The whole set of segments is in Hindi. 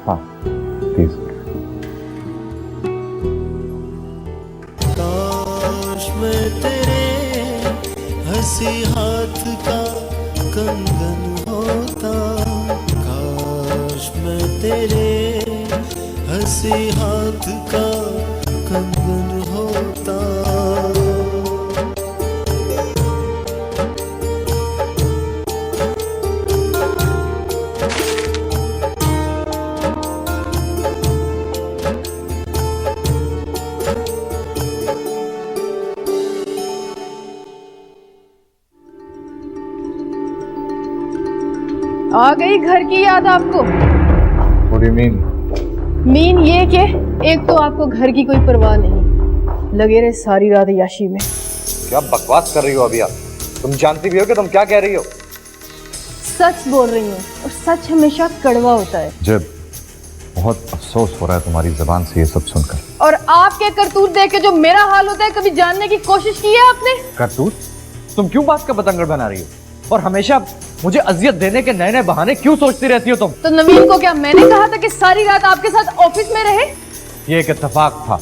हाँ प्लीज। काश मैं तेरे हंसी हाथ का कंगन होता, काश मैं तेरे हंसी हाथ का कंगन होता। आ गई घर की याद आपको? What do you mean? Mean ये कि एक तो आपको घर की कोई परवाह नहीं, लगे रहे सारी रात याशी में। क्या बकवास कर रही हो अभी आप? तुम जानती भी हो कि तुम क्या कह रही हो? सच बोल रही हूँ और सच हमेशा कड़वा होता है। जब बहुत अफसोस हो रहा है तुम्हारी जुबान से ये सब सुनकर। और आपके करतूत देख के जो मेरा हाल होता है, कभी जानने की कोशिश की है आपने? करतूत? तुम क्यों बात का बतंगड़ बना रही हो और हमेशा मुझे अजियत देने के नए नए बहाने क्यों सोचती रहती हो तुम? तो नवीन को क्या मैंने कहा था कि सारी रात आपके साथ ऑफिस में रहे? ये एक इत्तेफाक था,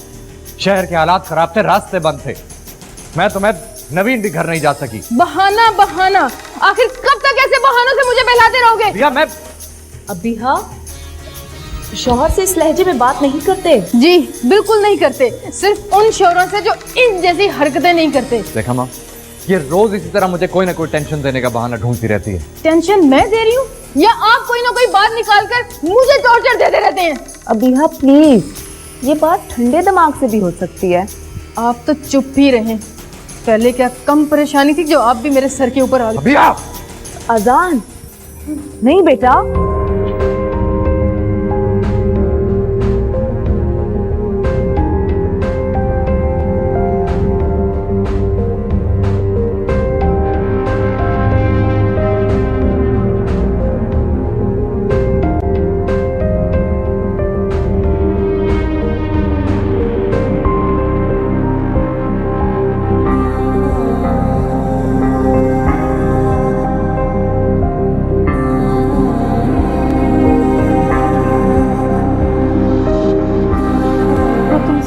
शहर के हालात खराब थे, रास्ते बंद थे, मैं तुम्हें नवीन भी घर नहीं जा सकी। बहाना बहाना, आखिर कब तक ऐसे बहानों से मुझे बहलाते रहोगे? भैया मैं अभी हाँ, शौहर से इस लहजे में बात नहीं करते। जी बिल्कुल नहीं करते, सिर्फ उन शोरों से जो इन जैसी हरकतें नहीं करते। देखा माँ, ये रोज इसी तरह मुझे कोई ना कोई टेंशन देने का बहाना ढूंढती रहती है। टेंशन मैं दे रही हूँ या आप कोई ना कोई बात निकाल कर मुझे टॉर्चर देते रहते हैं? अभी हाँ प्लीज, ये बात ठंडे दिमाग से भी हो सकती है। आप तो चुप ही रहें। पहले क्या कम परेशानी थी जो आप भी मेरे सर के ऊपर आ गए? अभी आप अजान नहीं बेटा,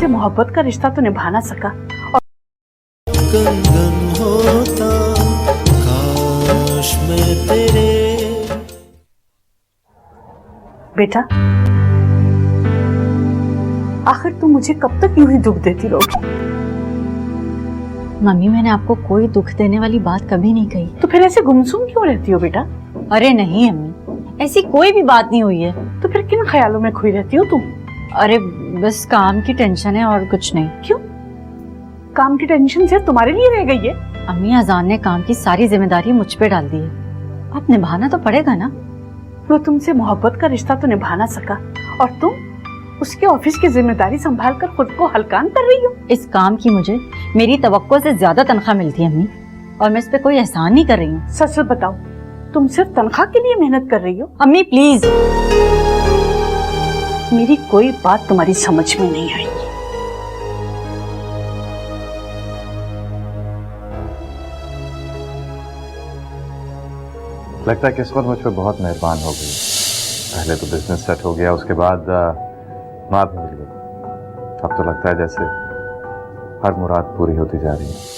मोहब्बत का रिश्ता तो निभा ना सका और कंगन होता, काश मैं तेरे। बेटा आखिर तुम मुझे कब तक यूं ही दुख देती रहोगी? मम्मी मैंने आपको कोई दुख देने वाली बात कभी नहीं कही। तो फिर ऐसे गुमसुम क्यों रहती हो बेटा? अरे नहीं अम्मी, ऐसी कोई भी बात नहीं हुई है। तो फिर किन ख्यालों में खोई रहती हो तुम? अरे बस काम की टेंशन है और कुछ नहीं। क्यों? काम की टेंशन सिर्फ तुम्हारे लिए रह गई है? अम्मी अजान ने काम की सारी जिम्मेदारी मुझ पे डाल दी है, अब निभाना तो पड़ेगा ना। वो तुमसे मोहब्बत का रिश्ता तो निभा ना सका और तुम उसके ऑफिस की जिम्मेदारी संभाल कर खुद को हलकान कर रही हो। इस काम की मुझे मेरी तवक्को से ज्यादा तनख्वाह मिलती है अम्मी, और मैं इस पे कोई एहसान नहीं कर रही हूँ। सच सच बताओ, तुम सिर्फ तनख्वाह के लिए मेहनत कर रही हो? अम्मी प्लीज। मेरी कोई बात तुम्हारी समझ में नहीं आएगी। लगता है किस्मत मुझ पर बहुत मेहरबान हो गई। पहले तो बिजनेस सेट हो गया, उसके बाद माँ भी मिल गई। अब तो लगता है जैसे हर मुराद पूरी होती जा रही है।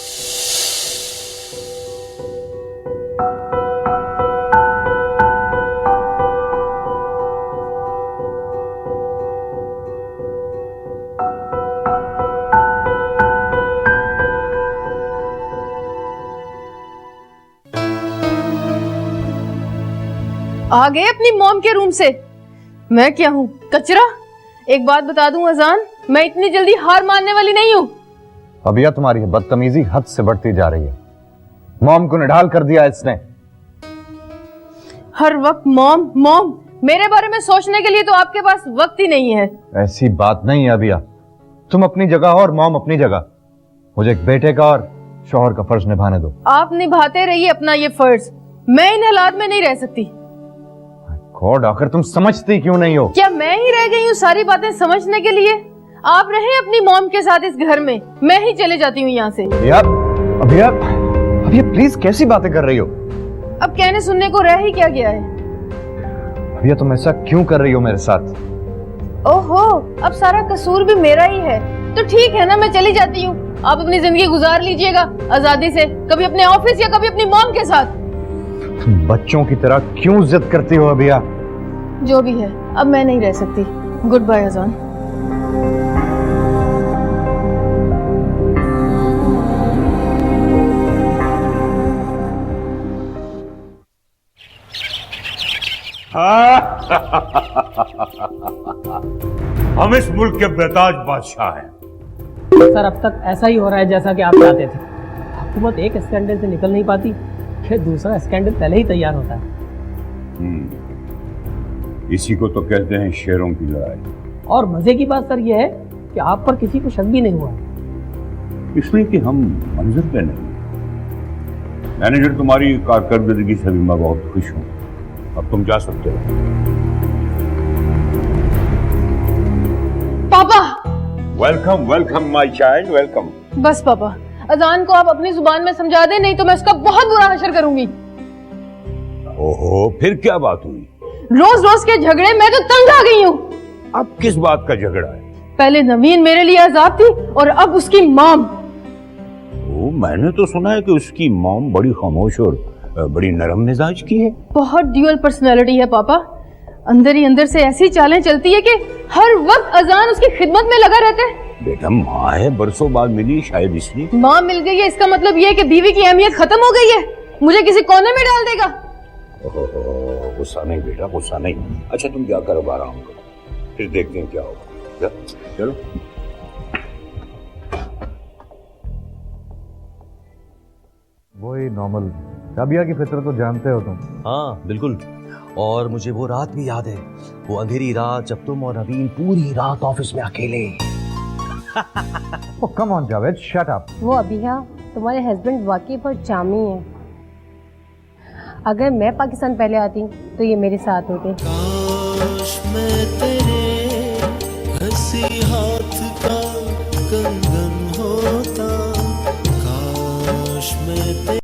आ गए अपनी मॉम के रूम से? मैं क्या हूँ, कचरा? एक बात बता दूं अजान, मैं इतनी जल्दी हार मानने वाली नहीं हूँ। अभिया तुम्हारी बदतमीजी हद से बढ़ती जा रही है। मॉम को निढाल कर दिया इसने। हर वक्त मॉम मॉम, मेरे बारे में सोचने के लिए तो आपके पास वक्त ही नहीं है। ऐसी बात नहीं है अभिया, तुम अपनी जगह हो और मॉम अपनी जगह। मुझे एक बेटे का और शौहर का फर्ज निभाने दो। आप निभाते रहिए अपना ये फर्ज, मैं इन हालात में नहीं रह सकती। गॉड, आखिर तुम समझती क्यों नहीं हो? क्या मैं ही रह गई हूँ सारी बातें समझने के लिए? आप रहें अपनी मॉम के साथ इस घर में, मैं ही चले जाती हूँ यहाँ से। अभिया प्लीज, कैसी बातें कर रही हो? अब कहने सुनने को रह ही क्या गया है? अभिया तुम ऐसा क्यों कर रही हो मेरे साथ? ओहो, अब सारा कसूर भी मेरा ही है। तो ठीक है ना, मैं चली जाती हूँ। आप अपनी जिंदगी गुजार लीजिएगा आजादी से, कभी अपने ऑफिस या कभी अपनी मॉम के साथ। तुम बच्चों की तरह क्यों जिद करती हो अबिया? जो भी है, अब मैं नहीं रह सकती। गुड बाय अजान। हम इस मुल्क के बेताज बादशाह हैं। सर, अब तक ऐसा ही हो रहा है जैसा कि आप चाहते थे। हुकूमत एक स्कैंडल से निकल नहीं पाती, फिर दूसरा स्कैंडल पहले ही तैयार होता है। इसी को तो कहते हैं शेरों की लड़ाई। और मजे की बात सर ये है कि आप पर किसी को शक भी नहीं हुआ। इसलिए कि हम मंजिल पे नहीं। मैनेजर, तुम्हारी कारकर्दगी से भी मैं बहुत खुश हूँ। अब तुम जा सकते हो। पापा। Welcome welcome my child, welcome. बस पापा, अजान को आप अपनी जुबान में समझा दें, नहीं तो मैं उसका बहुत बुरा हशर करूंगी। ओहो, फिर क्या बात हुई? रोज रोज के झगड़े, मैं तो तंग आ गई हूँ। अब किस बात का झगड़ा है? पहले नवीन मेरे लिए आजाद थी और अब उसकी मॉम। ओ, मैंने तो सुना है कि उसकी मॉम बड़ी खामोश और बड़ी नरम मिजाज की है। बहुत ड्यूअल पर्सनैलिटी है पापा। अंदर ही अंदर से ऐसी चालें चलती है कि हर वक्त अजान उसकी खिदमत में लगा रहता है। बेटा, माँ है, बरसों बाद मिली, शायद इसलिए। माँ मिल गई है, इसका मतलब ये है कि बीवी की अहमियत खत्म हो गई है, मुझे किसी कोने में डाल देगा। ओहो, गुस्सा नहीं बेटा, गुस्सा नहीं। अच्छा, तुम क्या करो, आराम करो, फिर देखते हैं क्या होगा। चलो। वही नॉर्मल अबिया की फितरत तो जानते हो तुम। हाँ बिल्कुल। और मुझे वो रात भी याद है, वो अंधेरी रात जब तुम और नवीन पूरी रात ऑफिस में अकेले। Oh, come on, Javed, shut up. वो अबिया, तुम्हारे हस्बैंड वाकई बहुत जामी है। अगर मैं पाकिस्तान पहले आती तो ये मेरे साथ होते। काश मैं तेरे हंसी हाथ का कंगन होता, काश मैं तेरे